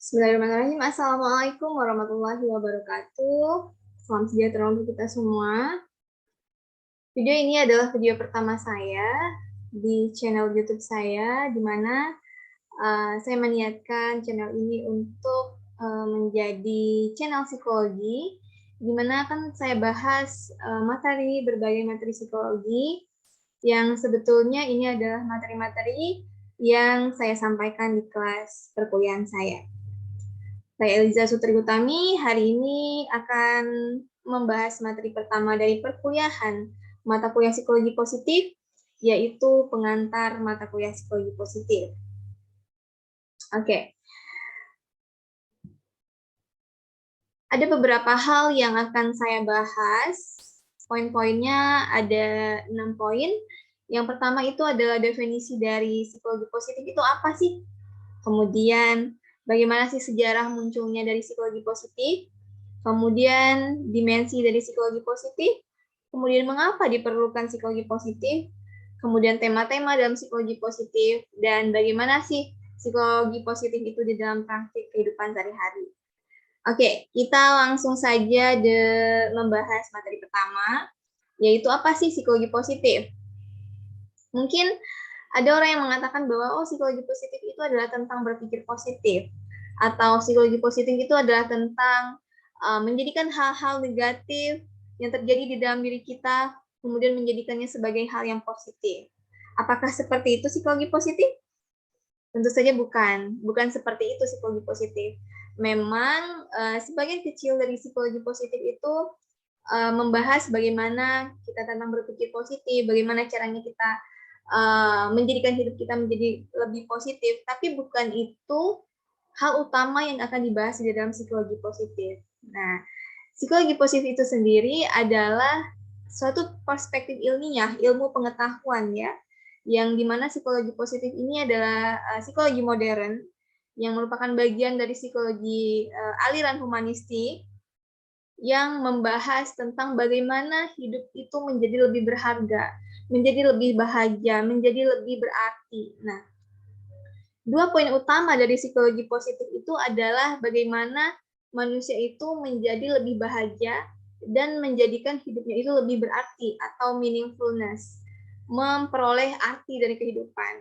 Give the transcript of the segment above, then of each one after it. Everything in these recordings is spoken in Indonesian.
Bismillahirrahmanirrahim. Assalamualaikum warahmatullahi wabarakatuh. Salam sejahtera untuk kita semua. Video ini adalah video pertama saya di channel YouTube saya, di mana saya meniatkan channel ini untuk menjadi channel psikologi, di mana akan saya bahas berbagai materi psikologi yang sebetulnya ini adalah materi-materi yang saya sampaikan di kelas perkuliahan saya. Saya Eliza Sutri Utami, hari ini akan membahas materi pertama dari perkuliahan mata kuliah psikologi positif, yaitu pengantar mata kuliah psikologi positif. Oke. Ada beberapa hal yang akan saya bahas. Poin-poinnya ada 6 poin. Yang pertama itu adalah definisi dari psikologi positif itu apa sih? Kemudian bagaimana sih sejarah munculnya dari psikologi positif? Kemudian dimensi dari psikologi positif, kemudian mengapa diperlukan psikologi positif, kemudian tema-tema dalam psikologi positif, dan bagaimana sih psikologi positif itu di dalam praktik kehidupan sehari-hari. Oke, kita langsung saja membahas materi pertama, yaitu apa sih psikologi positif? Mungkin ada orang yang mengatakan bahwa psikologi positif itu adalah tentang berpikir positif, atau psikologi positif itu adalah tentang menjadikan hal-hal negatif yang terjadi di dalam diri kita, kemudian menjadikannya sebagai hal yang positif. Apakah seperti itu psikologi positif? Tentu saja bukan seperti itu psikologi positif. Memang sebagian kecil dari psikologi positif itu membahas bagaimana kita tentang berpikir positif, bagaimana caranya kita menjadikan hidup kita menjadi lebih positif, tapi bukan itu hal utama yang akan dibahas di dalam psikologi positif. Nah, psikologi positif itu sendiri adalah suatu perspektif ilmiah, ilmu pengetahuan ya, yang dimana psikologi positif ini adalah psikologi modern, yang merupakan bagian dari psikologi aliran humanistik, yang membahas tentang bagaimana hidup itu menjadi lebih berharga, menjadi lebih bahagia, menjadi lebih berarti. Nah, dua poin utama dari psikologi positif itu adalah bagaimana manusia itu menjadi lebih bahagia dan menjadikan hidupnya itu lebih berarti atau meaningfulness, memperoleh arti dari kehidupan.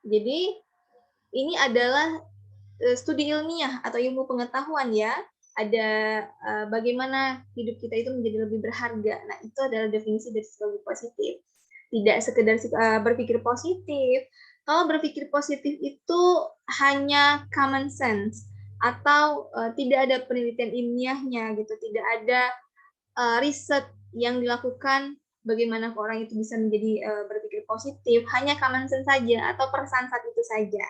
Jadi, ini adalah studi ilmiah atau ilmu pengetahuan ya, ada bagaimana hidup kita itu menjadi lebih berharga. Nah, itu adalah definisi dari psikologi positif. Tidak sekedar berpikir positif. Kalau berpikir positif itu hanya common sense atau tidak ada penelitian ilmiahnya gitu, tidak ada riset yang dilakukan bagaimana orang itu bisa menjadi berpikir positif, hanya common sense saja atau perasaan saat itu saja.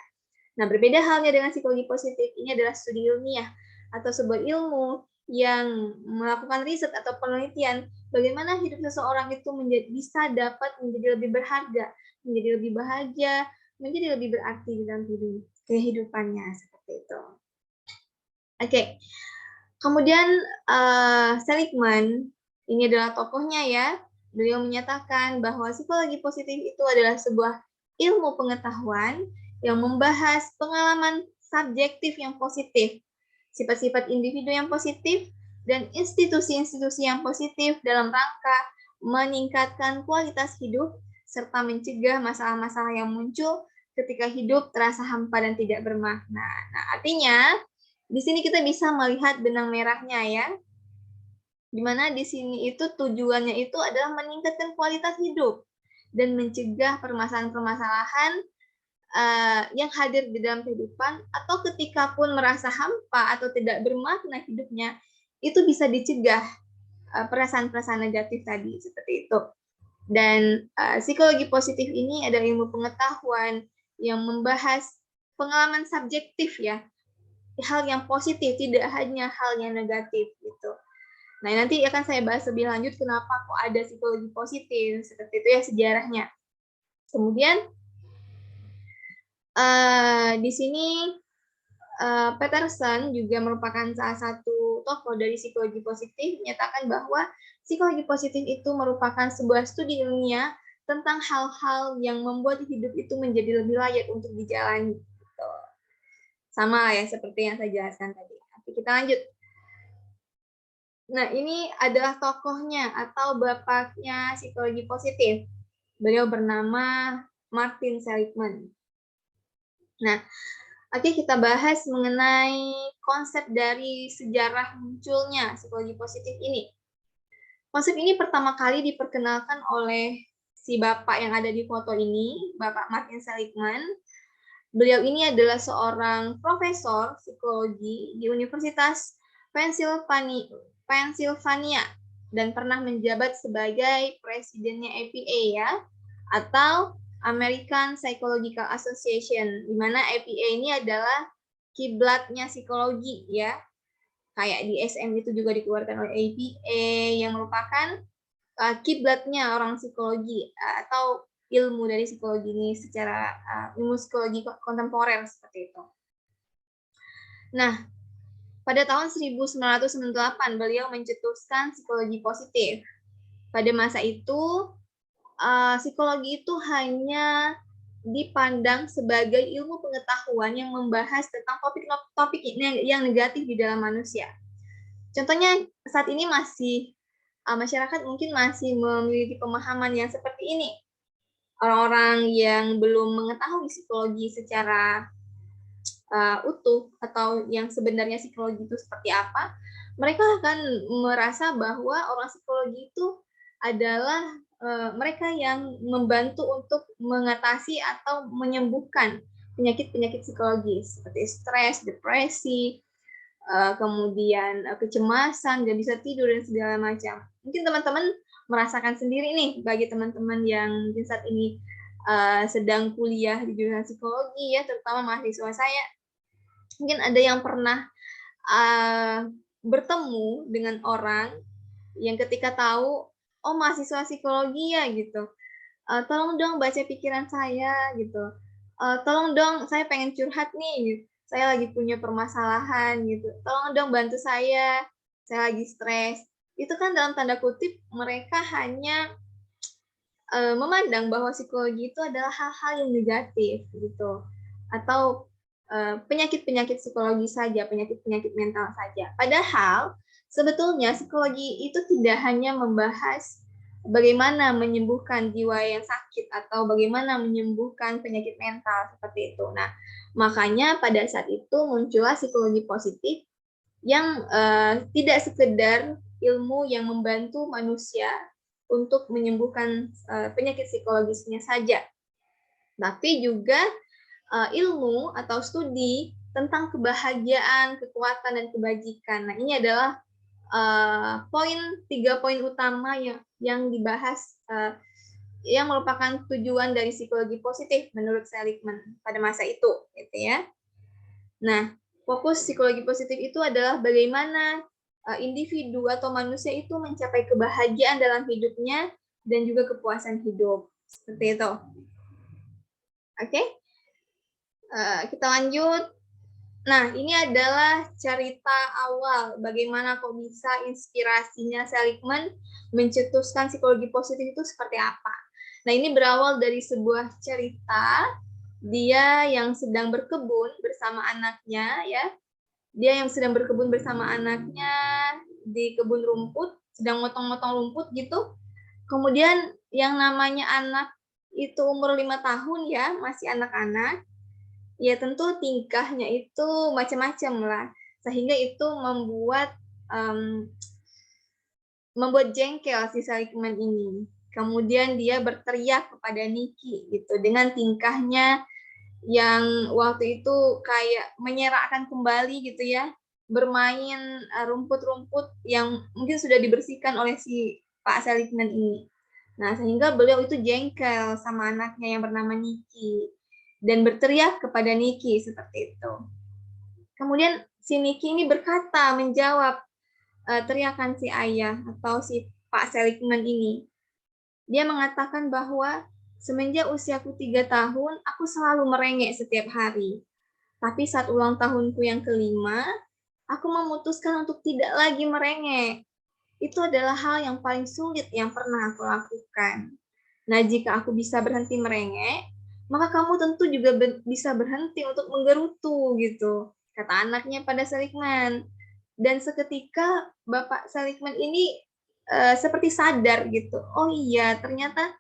Nah, berbeda halnya dengan psikologi positif, ini adalah studi ilmiah atau sebuah ilmu yang melakukan riset atau penelitian bagaimana hidup seseorang itu bisa dapat menjadi lebih berharga, menjadi lebih bahagia, menjadi lebih berarti dalam kehidupannya, seperti itu. Oke. Kemudian Seligman, ini adalah tokohnya ya, beliau menyatakan bahwa psikologi positif itu adalah sebuah ilmu pengetahuan yang membahas pengalaman subjektif yang positif, sifat-sifat individu yang positif, dan institusi-institusi yang positif dalam rangka meningkatkan kualitas hidup serta mencegah masalah-masalah yang muncul ketika hidup terasa hampa dan tidak bermakna. Nah, artinya di sini kita bisa melihat benang merahnya ya, dimana di sini itu tujuannya itu adalah meningkatkan kualitas hidup dan mencegah permasalahan-permasalahan yang hadir di dalam kehidupan, atau ketika pun merasa hampa atau tidak bermakna hidupnya, itu bisa dicegah perasaan-perasaan negatif tadi, seperti itu. Dan psikologi positif ini adalah ilmu pengetahuan yang membahas pengalaman subjektif ya, hal yang positif, tidak hanya hal yang negatif gitu. Nah, nanti akan saya bahas lebih lanjut kenapa kok ada psikologi positif, seperti itu ya sejarahnya. Kemudian di sini Peterson juga merupakan salah satu tokoh dari psikologi positif, menyatakan bahwa psikologi positif itu merupakan sebuah studi ilmiah tentang hal-hal yang membuat hidup itu menjadi lebih layak untuk dijalani. Gitu. Sama ya seperti yang saya jelaskan tadi. Oke, kita lanjut. Nah, ini adalah tokohnya atau bapaknya psikologi positif. Beliau bernama Martin Seligman. Nah, oke, kita bahas mengenai konsep dari sejarah munculnya psikologi positif ini. Konsep ini pertama kali diperkenalkan oleh si bapak yang ada di foto ini, Bapak Martin Seligman. Beliau ini adalah seorang profesor psikologi di Universitas Pennsylvania dan pernah menjabat sebagai presidennya APA ya, atau American Psychological Association, di mana APA ini adalah kiblatnya psikologi ya. Kayak di SM itu juga dikeluarkan oleh APA yang merupakan kiblatnya orang psikologi atau ilmu dari psikologi ini secara ilmu psikologi kontemporer seperti itu. Nah, pada tahun 1998 beliau mencetuskan psikologi positif. Pada masa itu, psikologi itu hanya dipandang sebagai ilmu pengetahuan yang membahas tentang topik-topik yang negatif di dalam manusia. Contohnya saat ini masih masyarakat mungkin masih memiliki pemahaman yang seperti ini. Orang-orang yang belum mengetahui psikologi secara utuh atau yang sebenarnya psikologi itu seperti apa, mereka akan merasa bahwa orang psikologi itu adalah mereka yang membantu untuk mengatasi atau menyembuhkan penyakit-penyakit psikologis seperti stres, depresi, kemudian kecemasan, nggak bisa tidur dan segala macam. Mungkin teman-teman merasakan sendiri nih bagi teman-teman yang saat ini sedang kuliah di jurusan psikologi ya, terutama mahasiswa saya. Mungkin ada yang pernah bertemu dengan orang yang ketika tahu, oh mahasiswa psikologi ya gitu, tolong dong baca pikiran saya gitu, tolong dong saya pengen curhat nih, gitu. Saya lagi punya permasalahan gitu, tolong dong bantu saya lagi stres. Itu kan dalam tanda kutip mereka hanya memandang bahwa psikologi itu adalah hal-hal yang negatif gitu, atau penyakit-penyakit psikologi saja, penyakit-penyakit mental saja. Padahal sebetulnya psikologi itu tidak hanya membahas bagaimana menyembuhkan jiwa yang sakit atau bagaimana menyembuhkan penyakit mental seperti itu. Nah, makanya pada saat itu muncullah psikologi positif yang tidak sekedar ilmu yang membantu manusia untuk menyembuhkan penyakit psikologisnya saja, tapi juga ilmu atau studi tentang kebahagiaan, kekuatan, dan kebajikan. Nah, ini adalah 3 poin utama yang dibahas, yang merupakan tujuan dari psikologi positif menurut Seligman pada masa itu, gitu ya. Nah, fokus psikologi positif itu adalah bagaimana individu atau manusia itu mencapai kebahagiaan dalam hidupnya dan juga kepuasan hidup, seperti itu. Oke? Kita lanjut. Nah, ini adalah cerita awal bagaimana kok bisa inspirasinya Seligman mencetuskan psikologi positif itu seperti apa. Nah, ini berawal dari sebuah cerita dia yang sedang berkebun bersama anaknya ya. Dia yang sedang berkebun bersama anaknya di kebun rumput, sedang motong-motong rumput gitu. Kemudian yang namanya anak itu umur 5 tahun ya, masih anak-anak. Ya tentu tingkahnya itu macam-macam lah, sehingga itu membuat jengkel si Seligman ini. Kemudian dia berteriak kepada Niki gitu dengan tingkahnya yang waktu itu kayak menyerakkan kembali gitu ya, bermain rumput-rumput yang mungkin sudah dibersihkan oleh si Pak Seligman ini. Nah, sehingga beliau itu jengkel sama anaknya yang bernama Niki dan berteriak kepada Niki seperti itu. Kemudian si Niki ini berkata, menjawab teriakan si ayah atau si Pak Seligman ini. Dia mengatakan bahwa semenjak usiaku 3 tahun, aku selalu merengek setiap hari. Tapi saat ulang tahunku yang kelima, aku memutuskan untuk tidak lagi merengek. Itu adalah hal yang paling sulit yang pernah aku lakukan. Nah, jika aku bisa berhenti merengek, maka kamu tentu juga bisa berhenti untuk menggerutu gitu, kata anaknya pada Seligman. Dan seketika Bapak Seligman ini seperti sadar gitu, oh iya ternyata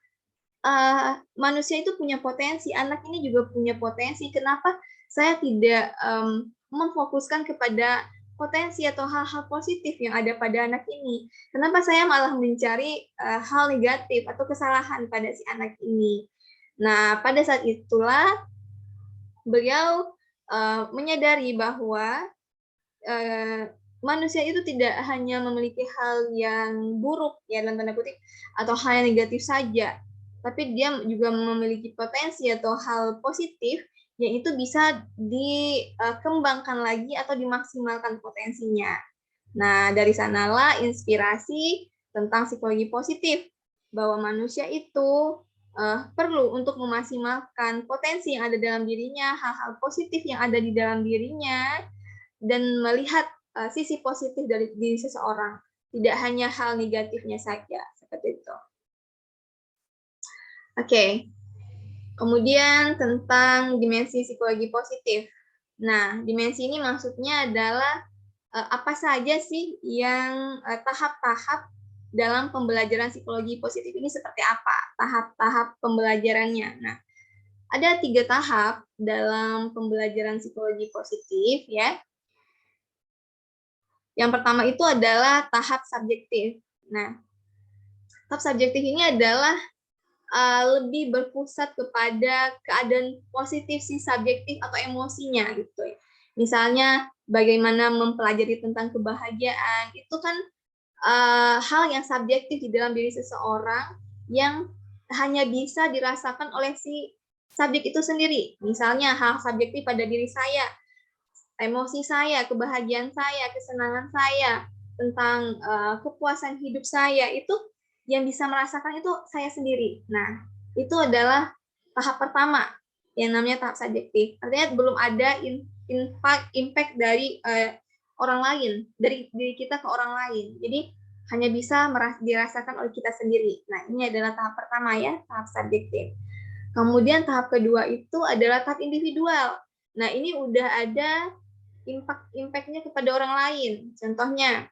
manusia itu punya potensi, anak ini juga punya potensi, kenapa saya tidak memfokuskan kepada potensi atau hal-hal positif yang ada pada anak ini. Kenapa saya malah mencari hal negatif atau kesalahan pada si anak ini. Nah, pada saat itulah beliau menyadari bahwa manusia itu tidak hanya memiliki hal yang buruk ya dalam tanda kutip atau hal yang negatif saja, tapi dia juga memiliki potensi atau hal positif yang itu bisa dikembangkan lagi atau dimaksimalkan potensinya. Nah, dari sanalah inspirasi tentang psikologi positif bahwa manusia itu perlu untuk memaksimalkan potensi yang ada dalam dirinya, hal-hal positif yang ada di dalam dirinya, dan melihat sisi positif dari diri seseorang, tidak hanya hal negatifnya saja, seperti itu. Oke, kemudian tentang dimensi psikologi positif. Nah, dimensi ini maksudnya adalah apa saja sih yang tahap-tahap dalam pembelajaran psikologi positif ini seperti apa, tahap-tahap pembelajarannya. Nah, ada 3 tahap dalam pembelajaran psikologi positif ya. Yang pertama itu adalah tahap subjektif. Nah, tahap subjektif ini adalah lebih berpusat kepada keadaan positif si subjektif atau emosinya gitu ya. Misalnya bagaimana mempelajari tentang kebahagiaan, itu kan hal yang subjektif di dalam diri seseorang yang hanya bisa dirasakan oleh si subjek itu sendiri. Misalnya hal subjektif pada diri saya, emosi saya, kebahagiaan saya, kesenangan saya, tentang kepuasan hidup saya, itu yang bisa merasakan itu saya sendiri. Nah, itu adalah tahap pertama yang namanya tahap subjektif. Artinya belum ada impact dari orang lain, dari diri kita ke orang lain. Jadi hanya bisa dirasakan oleh kita sendiri. Nah, ini adalah tahap pertama ya, tahap subjektif. Kemudian tahap kedua itu adalah tahap individual. Nah, ini udah ada impact-nya kepada orang lain. Contohnya,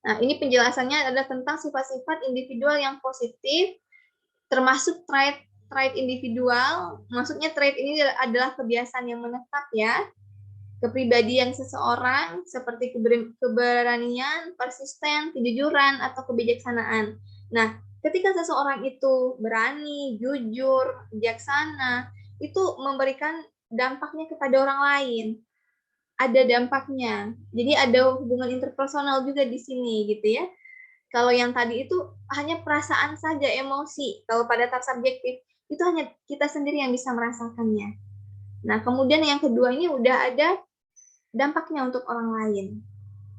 nah ini penjelasannya adalah tentang sifat-sifat individual yang positif, termasuk trait individual. Maksudnya trait ini adalah kebiasaan yang menetap ya, kepribadian seseorang seperti keberanian, persisten, kejujuran, atau kebijaksanaan. Nah, ketika seseorang itu berani, jujur, bijaksana, itu memberikan dampaknya kepada orang lain. Ada dampaknya. Jadi ada hubungan interpersonal juga di sini gitu ya. Kalau yang tadi itu hanya perasaan saja, emosi. Kalau pada tahap subjektif itu hanya kita sendiri yang bisa merasakannya. Nah, kemudian yang kedua ini udah ada dampaknya untuk orang lain.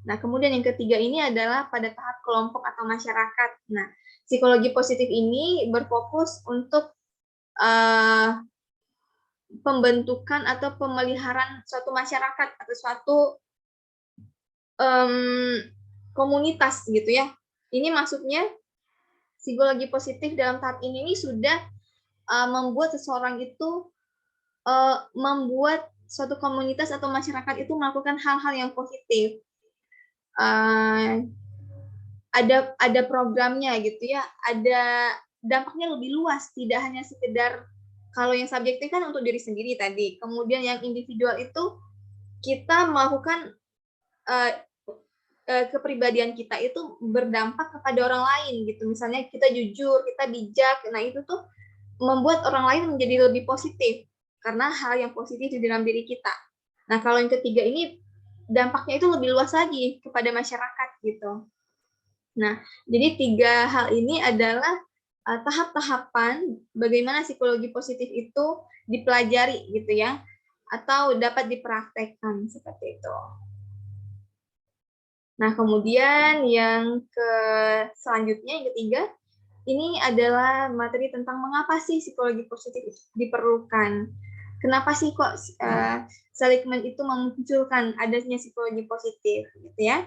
Nah, kemudian yang ketiga ini adalah pada tahap kelompok atau masyarakat. Nah, psikologi positif ini berfokus untuk pembentukan atau pemeliharaan suatu masyarakat atau suatu komunitas gitu ya. Ini maksudnya psikologi positif dalam tahap ini sudah membuat seseorang itu membuat suatu komunitas atau masyarakat itu melakukan hal-hal yang positif. Ada programnya gitu ya, ada dampaknya lebih luas, tidak hanya sekedar kalau yang subjektif kan untuk diri sendiri tadi. Kemudian yang individual itu kita melakukan kepribadian kita itu berdampak kepada orang lain gitu. Misalnya kita jujur, kita bijak. Nah, itu tuh membuat orang lain menjadi lebih positif karena hal yang positif di dalam diri kita. Nah, kalau yang ketiga ini dampaknya itu lebih luas lagi kepada masyarakat gitu. Nah, jadi 3 hal ini adalah tahap-tahapan bagaimana psikologi positif itu dipelajari gitu ya, atau dapat dipraktekkan seperti itu. Nah, kemudian yang selanjutnya, yang ketiga, ini adalah materi tentang mengapa sih psikologi positif diperlukan. Kenapa sih kok Seligman itu memunculkan adanya psikologi positif gitu ya.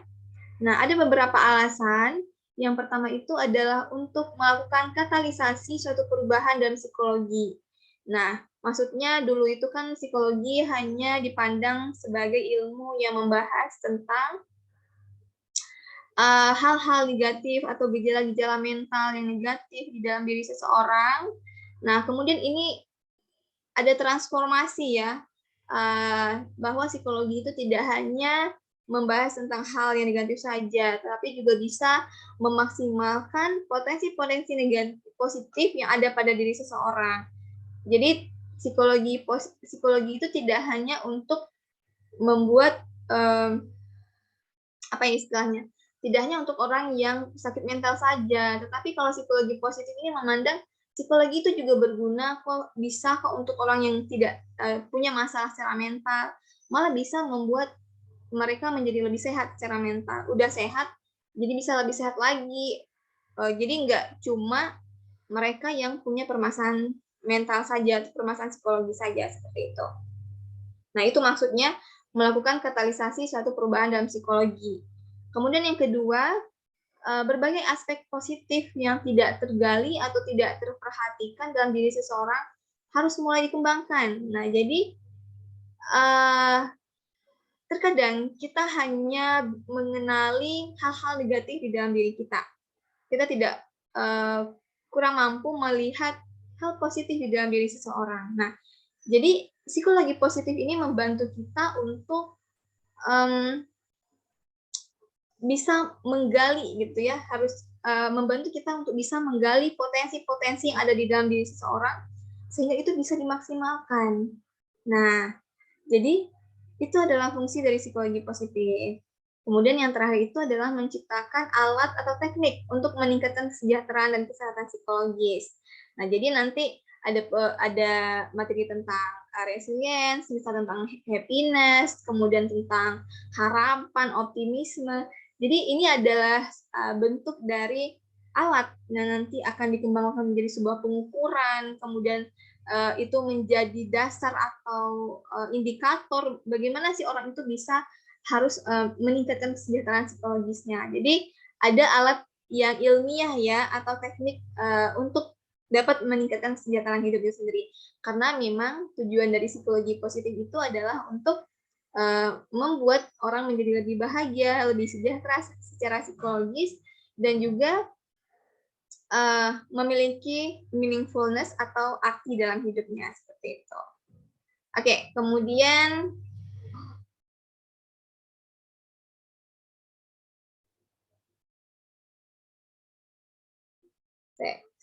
Nah, ada beberapa alasan. Yang pertama itu adalah untuk melakukan katalisasi suatu perubahan dalam psikologi. Nah, maksudnya dulu itu kan psikologi hanya dipandang sebagai ilmu yang membahas tentang hal-hal negatif atau gejala-gejala mental yang negatif di dalam diri seseorang. Nah, kemudian ini ada transformasi ya, bahwa psikologi itu tidak hanya membahas tentang hal yang negatif saja, tapi juga bisa memaksimalkan potensi-potensi negatif positif yang ada pada diri seseorang. Jadi psikologi itu tidak hanya untuk membuat apa ya istilahnya, tidak hanya untuk orang yang sakit mental saja, tetapi kalau psikologi positif ini memandang psikologi itu juga berguna kok, bisa kok untuk orang yang tidak punya masalah secara mental, malah bisa membuat mereka menjadi lebih sehat secara mental. Udah sehat, jadi bisa lebih sehat lagi. Jadi nggak cuma mereka yang punya permasalahan mental saja, permasalahan psikologi saja, seperti itu. Nah, itu maksudnya melakukan katalisasi suatu perubahan dalam psikologi. Kemudian yang kedua, berbagai aspek positif yang tidak tergali atau tidak terperhatikan dalam diri seseorang harus mulai dikembangkan. Nah, jadi terkadang kita hanya mengenali hal-hal negatif di dalam diri kita. Kita tidak kurang mampu melihat hal positif di dalam diri seseorang. Nah, jadi psikologi positif ini membantu kita untuk bisa menggali gitu ya, harus membantu kita untuk bisa menggali potensi-potensi yang ada di dalam diri seseorang sehingga itu bisa dimaksimalkan. Nah, jadi itu adalah fungsi dari psikologi positif. Kemudian yang terakhir itu adalah menciptakan alat atau teknik untuk meningkatkan kesejahteraan dan kesehatan psikologis. Nah, jadi nanti ada materi tentang resilience, misal tentang happiness, kemudian tentang harapan, optimisme. Jadi ini adalah bentuk dari alat yang nanti akan dikembangkan menjadi sebuah pengukuran, kemudian itu menjadi dasar atau indikator bagaimana sih orang itu bisa harus meningkatkan kesejahteraan psikologisnya. Jadi ada alat yang ilmiah ya atau teknik untuk dapat meningkatkan kesejahteraan hidup itu sendiri. Karena memang tujuan dari psikologi positif itu adalah untuk membuat orang menjadi lebih bahagia, lebih sejahtera secara psikologis, dan juga memiliki meaningfulness atau arti dalam hidupnya, seperti itu. Oke, kemudian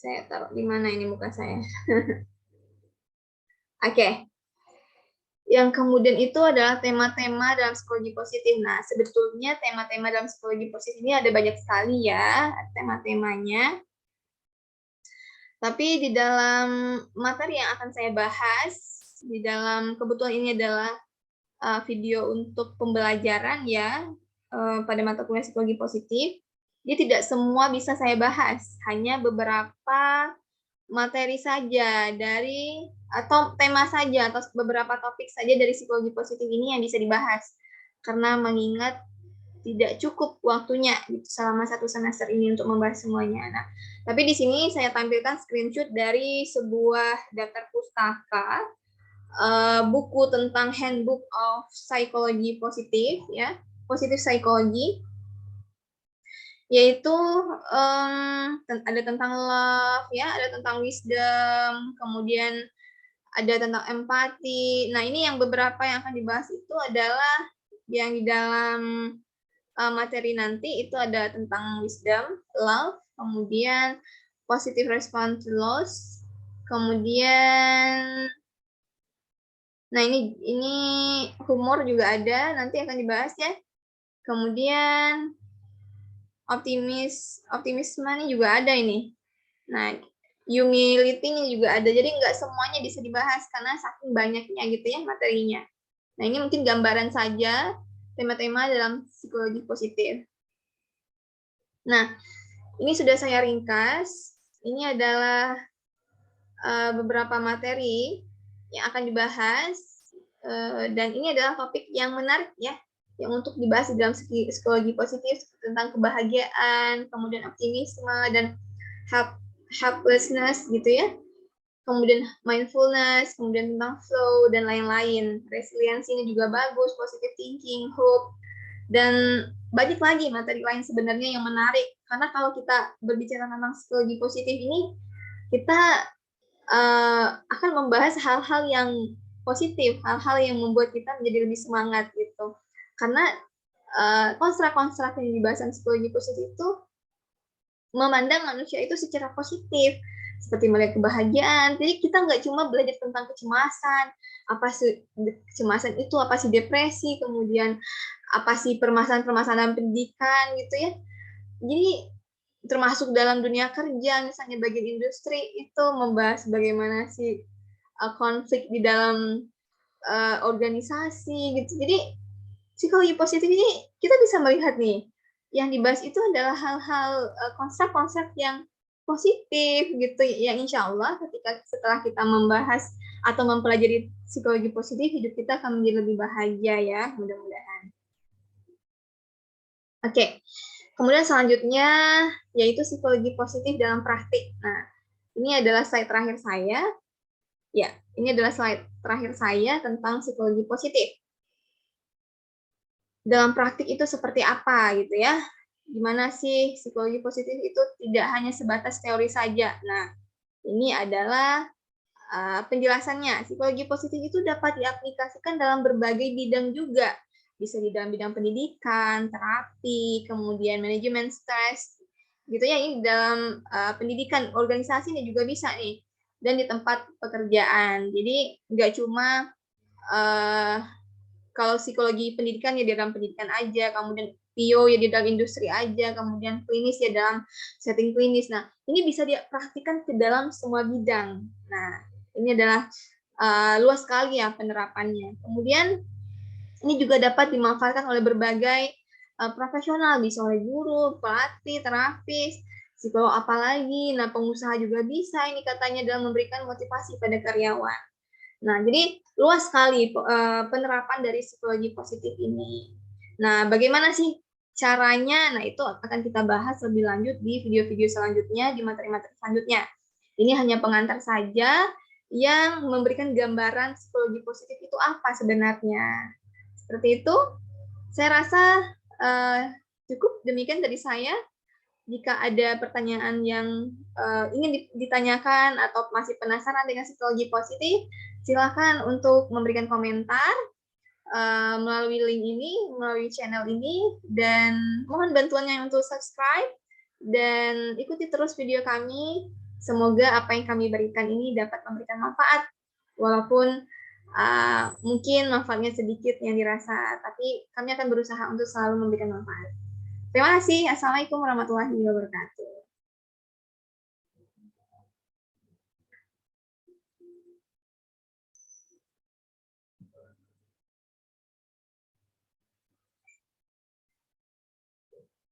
saya taruh di mana ini muka saya. Oke. Yang kemudian itu adalah tema-tema dalam psikologi positif. Nah, sebetulnya tema-tema dalam psikologi positif ini ada banyak sekali ya tema-temanya. Tapi di dalam materi yang akan saya bahas, di dalam kebetulan ini adalah video untuk pembelajaran ya pada mata kuliah psikologi positif. Jadi tidak semua bisa saya bahas, hanya beberapa materi saja dari atau tema saja atau beberapa topik saja dari psikologi positif ini yang bisa dibahas. Karena mengingat tidak cukup waktunya gitu, selama 1 semester ini untuk membahas semuanya. Nah, tapi di sini saya tampilkan screenshot dari sebuah daftar pustaka buku tentang Handbook of Psychology Positif ya, Positive Psychology, yaitu ada tentang love ya, ada tentang wisdom, kemudian ada tentang empati. Nah, ini yang beberapa yang akan dibahas itu adalah yang di dalam materi nanti itu ada tentang wisdom, love, kemudian positive response to loss, kemudian nah ini humor juga ada, nanti akan dibahas ya. Kemudian optimisme ini juga ada ini. Nah, humility ini juga ada. Jadi nggak semuanya bisa dibahas karena saking banyaknya gitu ya materinya. Nah, ini mungkin gambaran saja tema-tema dalam psikologi positif. Nah, ini sudah saya ringkas. Ini adalah beberapa materi yang akan dibahas dan ini adalah topik yang menarik ya, yang untuk dibahas di dalam psikologi positif tentang kebahagiaan, kemudian optimisme dan helplessness gitu ya. kemudian mindfulness, kemudian tentang flow, dan lain-lain. Resiliensi ini juga bagus, positive thinking, hope, dan banyak lagi materi lain sebenarnya yang menarik. Karena kalau kita berbicara tentang psikologi positif ini, kita akan membahas hal-hal yang positif, hal-hal yang membuat kita menjadi lebih semangat gitu. Karena konstruk-konstruk yang dibahas psikologi positif itu memandang manusia itu secara positif, seperti melihat kebahagiaan. Jadi kita nggak cuma belajar tentang kecemasan, apa sih kecemasan itu, apa sih depresi, kemudian apa sih permasalahan-permasalahan pendidikan gitu ya. Jadi termasuk dalam dunia kerja, misalnya bagian industri itu membahas bagaimana sih konflik di dalam organisasi gitu. Jadi psikologi positif ini kita bisa melihat nih, yang dibahas itu adalah hal-hal konsep-konsep yang positif gitu, yang insya Allah ketika setelah kita membahas atau mempelajari psikologi positif, hidup kita akan menjadi lebih bahagia ya, mudah-mudahan. Oke, kemudian selanjutnya yaitu psikologi positif dalam praktik. Nah, ini adalah slide terakhir saya. Ya, ini adalah slide terakhir saya tentang psikologi positif. Dalam praktik itu seperti apa gitu ya? Gimana sih psikologi positif itu tidak hanya sebatas teori saja. Nah, ini adalah penjelasannya. Psikologi positif itu dapat diaplikasikan dalam berbagai bidang juga. Bisa di dalam bidang pendidikan, terapi, kemudian manajemen stres, gitu ya. Ini dalam pendidikan, organisasi ini juga bisa nih. Dan di tempat pekerjaan. Jadi nggak cuma kalau psikologi pendidikan ya di dalam pendidikan aja, kemudian PIO ya di dalam industri aja, kemudian klinis ya dalam setting klinis. Nah, ini bisa dipraktikkan ke dalam semua bidang. Nah, ini adalah luas sekali ya penerapannya. Kemudian ini juga dapat dimanfaatkan oleh berbagai profesional, bisa oleh guru, pelatih, terapis, psikolog apalagi. Nah, pengusaha juga bisa ini katanya dalam memberikan motivasi pada karyawan. Nah, jadi luas sekali penerapan dari psikologi positif ini. Nah, bagaimana sih caranya? Nah, itu akan kita bahas lebih lanjut di video-video selanjutnya, di materi-materi selanjutnya. Ini hanya pengantar saja yang memberikan gambaran psikologi positif itu apa sebenarnya. Seperti itu, saya rasa cukup demikian dari saya. Jika ada pertanyaan yang ingin ditanyakan atau masih penasaran dengan psikologi positif, silakan untuk memberikan komentar melalui link ini, melalui channel ini, dan mohon bantuannya untuk subscribe dan ikuti terus video kami. Semoga apa yang kami berikan ini dapat memberikan manfaat, walaupun mungkin manfaatnya sedikit yang dirasa, tapi kami akan berusaha untuk selalu memberikan manfaat. Terima kasih. Assalamualaikum warahmatullahi wabarakatuh.